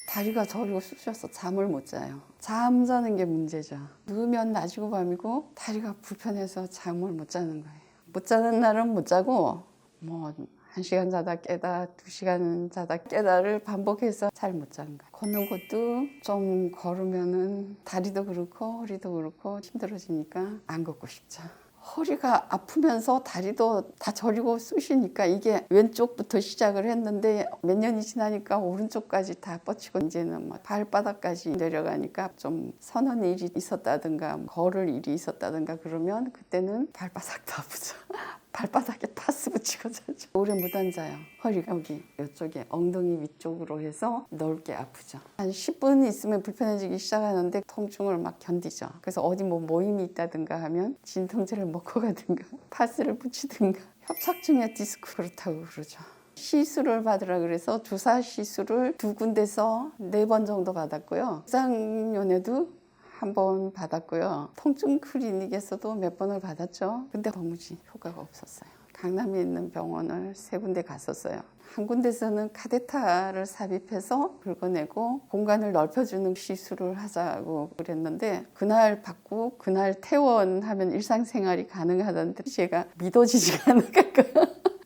다리가 저리고 쑤셔서 잠을 못 자요. 잠자는 게 문제죠. 누우면 낮이고 밤이고 다리가 불편해서 잠을 못 자는 거예요. 못 자는 날은 못 자고 뭐 1시간 자다 깨다 2시간 자다 깨다를 반복해서 잘 못 자는 거예요. 걷는 것도 좀 걸으면은 다리도 그렇고 허리도 그렇고 힘들어지니까 안 걷고 싶죠. 허리가 아프면서 다리도 다 저리고 쑤시니까 이게 왼쪽부터 시작을 했는데 몇 년이 지나니까 오른쪽까지 다 뻗치고 이제는 뭐 발바닥까지 내려가니까 좀 서는 일이 있었다든가 걸을 일이 있었다든가 그러면 그때는 발바닥도 아프죠. 발바닥에 파스 붙이고 자죠. 오래 못 앉아요. 허리가 여기 이쪽에 엉덩이 위쪽으로 해서 넓게 아프죠. 한 10분 있으면 불편해지기 시작하는데 통증을 막 견디죠. 그래서 어디 뭐 모임이 있다든가 하면 진통제를 먹고 가든가 파스를 붙이든가. 협착증의 디스크 그렇다고 그러죠. 시술을 받으라 그래서 주사 시술을 2군데서 4번 정도 받았고요. 쌍년에도 1번 받았고요. 통증 클리닉에서도 몇 번을 받았죠. 근데 도무지 효과가 없었어요. 강남에 있는 병원을 3군데 갔었어요. 한 군데서는 카데타를 삽입해서 긁어내고 공간을 넓혀주는 시술을 하자고 그랬는데 그날 받고 그날 퇴원하면 일상생활이 가능하다는데 제가 믿어지지가 않으니까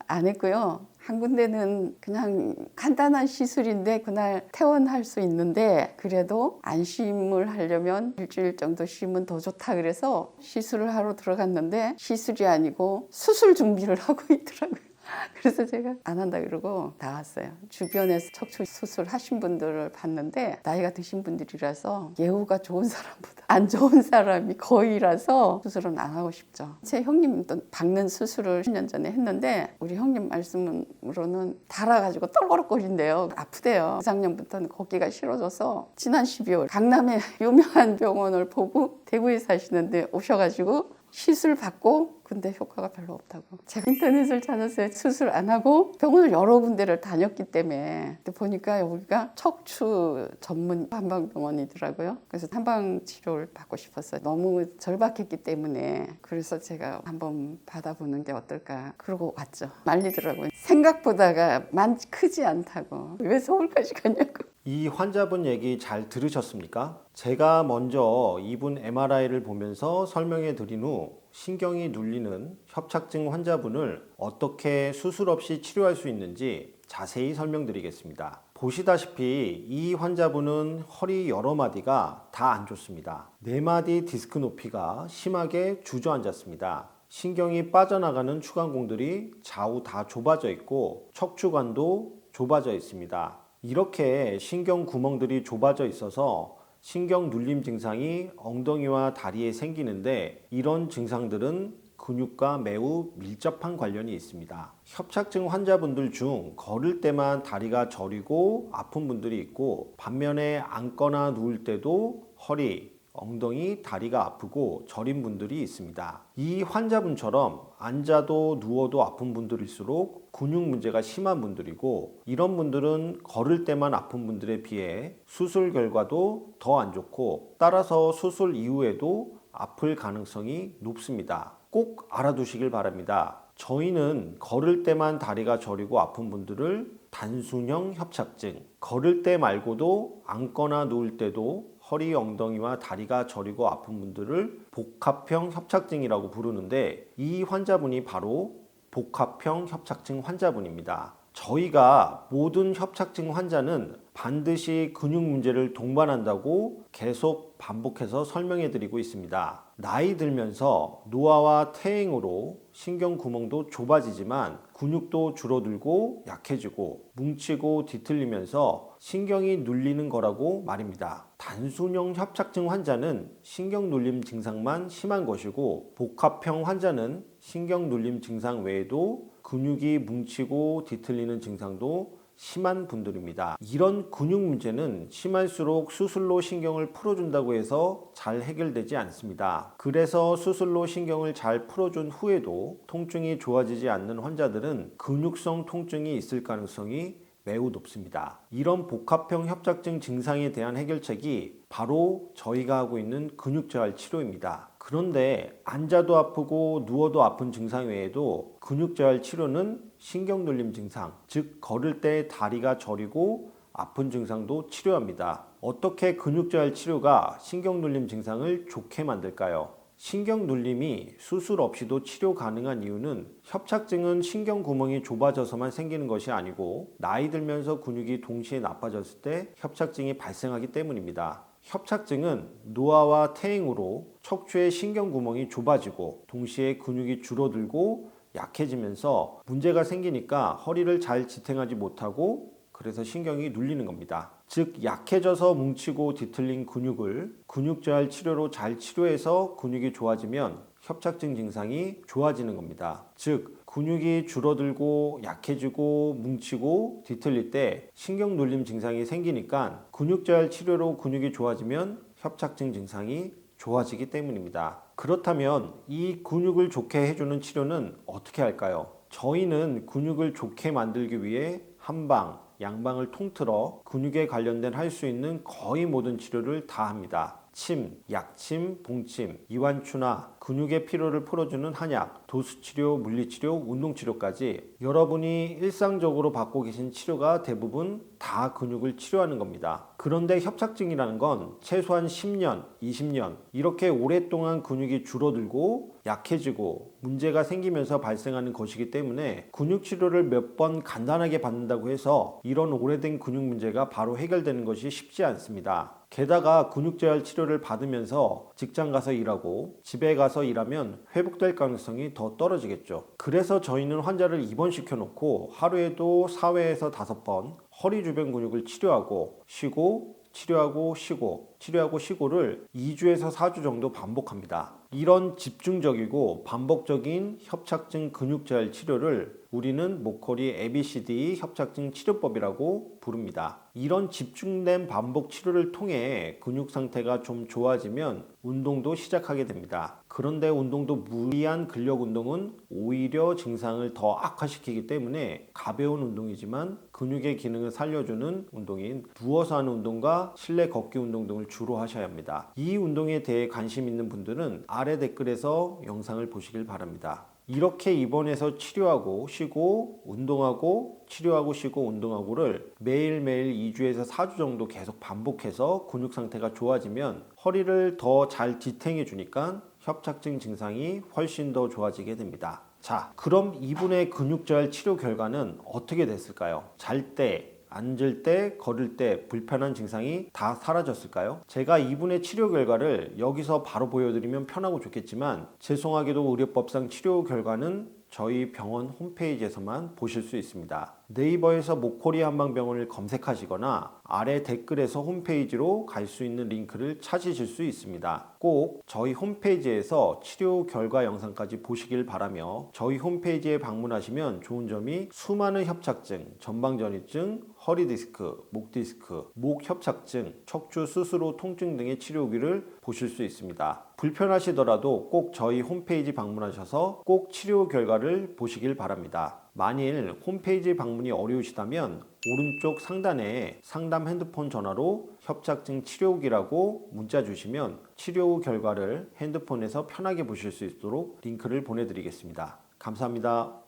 안 했고요. 한 군데는 그냥 간단한 시술인데 그날 퇴원할 수 있는데 그래도 안심을 하려면 일주일 정도 쉬면 더 좋다 그래서 시술을 하러 들어갔는데 시술이 아니고 수술 준비를 하고 있더라고요. 그래서 제가 안 한다 그러고 나왔어요. 주변에서 척추 수술 하신 분들을 봤는데 나이가 드신 분들이라서 예후가 좋은 사람보다 안 좋은 사람이 거의라서 수술은 안 하고 싶죠. 제 형님도 박는 수술을 10년 전에 했는데 우리 형님 말씀으로는 달아가지고 떨거럭거린대요. 아프대요. 작년부터는 걷기가 싫어져서 지난 12월 강남의 유명한 병원을 보고 대구에 사시는데 오셔가지고 시술 받고 근데 효과가 별로 없다고. 제가 인터넷을 찾았어요. 수술 안 하고 병원을 여러 군데를 다녔기 때문에 근데 보니까 여기가 척추 전문 한방병원이더라고요. 그래서 한방 치료를 받고 싶었어요. 너무 절박했기 때문에 그래서 제가 한번 받아보는 게 어떨까 그러고 왔죠. 말리더라고요. 생각보다가 많이 크지 않다고. 왜 서울까지 갔냐고. 이 환자분 얘기 잘 들으셨습니까? 제가 먼저 이분 MRI를 보면서 설명해 드린 후 신경이 눌리는 협착증 환자분을 어떻게 수술 없이 치료할 수 있는지 자세히 설명드리겠습니다. 보시다시피 이 환자분은 허리 여러 마디가 다 안 좋습니다. 4마디 디스크 높이가 심하게 주저앉았습니다. 신경이 빠져나가는 추간공들이 좌우 다 좁아져 있고 척추관도 좁아져 있습니다. 이렇게 신경 구멍들이 좁아져 있어서 신경 눌림 증상이 엉덩이와 다리에 생기는데 이런 증상들은 근육과 매우 밀접한 관련이 있습니다. 협착증 환자분들 중 걸을 때만 다리가 저리고 아픈 분들이 있고 반면에 앉거나 누울 때도 허리, 엉덩이, 다리가 아프고 저린 분들이 있습니다. 이 환자분처럼 앉아도 누워도 아픈 분들일수록 근육 문제가 심한 분들이고 이런 분들은 걸을 때만 아픈 분들에 비해 수술 결과도 더 안 좋고 따라서 수술 이후에도 아플 가능성이 높습니다. 꼭 알아두시길 바랍니다. 저희는 걸을 때만 다리가 저리고 아픈 분들을 단순형 협착증, 걸을 때 말고도 앉거나 누울 때도 허리, 엉덩이와 다리가 저리고 아픈 분들을 복합형 협착증이라고 부르는데 이 환자분이 바로 복합형 협착증 환자분입니다. 저희가 모든 협착증 환자는 반드시 근육 문제를 동반한다고 계속 반복해서 설명해 드리고 있습니다. 나이 들면서 노화와 퇴행으로 신경 구멍도 좁아지지만 근육도 줄어들고 약해지고 뭉치고 뒤틀리면서 신경이 눌리는 거라고 말입니다. 단순형 협착증 환자는 신경 눌림 증상만 심한 것이고 복합형 환자는 신경 눌림 증상 외에도 근육이 뭉치고 뒤틀리는 증상도 심한 분들입니다. 이런 근육 문제는 심할수록 수술로 신경을 풀어준다고 해서 잘 해결되지 않습니다. 그래서 수술로 신경을 잘 풀어준 후에도 통증이 좋아지지 않는 환자들은 근육성 통증이 있을 가능성이 매우 높습니다. 이런 복합형 협착증 증상에 대한 해결책이 바로 저희가 하고 있는 근육재활 치료입니다. 그런데 앉아도 아프고 누워도 아픈 증상 외에도 근육재활 치료는 신경눌림 증상, 즉 걸을 때 다리가 저리고 아픈 증상도 치료합니다. 어떻게 근육저할 치료가 신경눌림 증상을 좋게 만들까요? 신경눌림이 수술 없이도 치료 가능한 이유는 협착증은 신경구멍이 좁아져서만 생기는 것이 아니고 나이 들면서 근육이 동시에 나빠졌을 때 협착증이 발생하기 때문입니다. 협착증은 노화와 퇴행으로 척추의 신경구멍이 좁아지고 동시에 근육이 줄어들고 약해지면서 문제가 생기니까 허리를 잘 지탱하지 못하고 그래서 신경이 눌리는 겁니다. 즉 약해져서 뭉치고 뒤틀린 근육을 근육저할 치료로 잘 치료해서 근육이 좋아지면 협착증 증상이 좋아지는 겁니다. 즉 근육이 줄어들고 약해지고 뭉치고 뒤틀릴 때 신경눌림 증상이 생기니까 근육저할 치료로 근육이 좋아지면 협착증 증상이 좋아지기 때문입니다. 그렇다면 이 근육을 좋게 해주는 치료는 어떻게 할까요? 저희는 근육을 좋게 만들기 위해 한방, 양방을 통틀어 근육에 관련된 할 수 있는 거의 모든 치료를 다 합니다. 침, 약침, 봉침, 이완추나 근육의 피로를 풀어주는 한약, 도수치료, 물리치료, 운동치료까지 여러분이 일상적으로 받고 계신 치료가 대부분 다 근육을 치료하는 겁니다. 그런데 협착증이라는 건 최소한 10년, 20년 이렇게 오랫동안 근육이 줄어들고 약해지고 문제가 생기면서 발생하는 것이기 때문에 근육 치료를 몇 번 간단하게 받는다고 해서 이런 오래된 근육 문제가 바로 해결되는 것이 쉽지 않습니다. 게다가 근육저할 치료를 받으면서 직장 가서 일하고 집에 가서 일하면 회복될 가능성이 더 떨어지겠죠. 그래서 저희는 환자를 입원시켜 놓고 하루에도 4회에서 5번 허리 주변 근육을 치료하고 쉬고 치료하고 쉬고 치료하고 쉬고를 2주에서 4주 정도 반복합니다. 이런 집중적이고 반복적인 협착증 근육저할 치료를 우리는 모코리 ABCD 협착증 치료법이라고 부릅니다. 이런 집중된 반복 치료를 통해 근육 상태가 좀 좋아지면 운동도 시작하게 됩니다. 그런데 운동도 무리한 근력 운동은 오히려 증상을 더 악화시키기 때문에 가벼운 운동이지만 근육의 기능을 살려주는 운동인 누워서 하는 운동과 실내 걷기 운동 등을 주로 하셔야 합니다. 이 운동에 대해 관심 있는 분들은 아래 댓글에서 영상을 보시길 바랍니다. 이렇게 입원해서 치료하고 쉬고 운동하고 치료하고 쉬고 운동하고를 매일매일 2주에서 4주 정도 계속 반복해서 근육 상태가 좋아지면 허리를 더 잘 지탱해 주니까 협착증 증상이 훨씬 더 좋아지게 됩니다. 자, 그럼 이분의 근육저할 치료 결과는 어떻게 됐을까요? 잘 때, 앉을 때, 걸을 때 불편한 증상이 다 사라졌을까요? 제가 이분의 치료 결과를 여기서 바로 보여드리면 편하고 좋겠지만 죄송하게도 의료법상 치료 결과는 저희 병원 홈페이지에서만 보실 수 있습니다. 네이버에서 모코리 한방병원을 검색하시거나 아래 댓글에서 홈페이지로 갈 수 있는 링크를 찾으실 수 있습니다. 꼭 저희 홈페이지에서 치료 결과 영상까지 보시길 바라며 저희 홈페이지에 방문하시면 좋은 점이 수많은 협착증, 전방전이증, 허리 디스크, 목 디스크, 목 협착증, 척추 스스로 통증 등의 치료 후기를 보실 수 있습니다. 불편하시더라도 꼭 저희 홈페이지 방문하셔서 꼭 치료 결과를 보시길 바랍니다. 만일 홈페이지 방문이 어려우시다면 오른쪽 상단에 상담 핸드폰 전화로 협착증 치료 후기라고 문자 주시면 치료 후 결과를 핸드폰에서 편하게 보실 수 있도록 링크를 보내드리겠습니다. 감사합니다.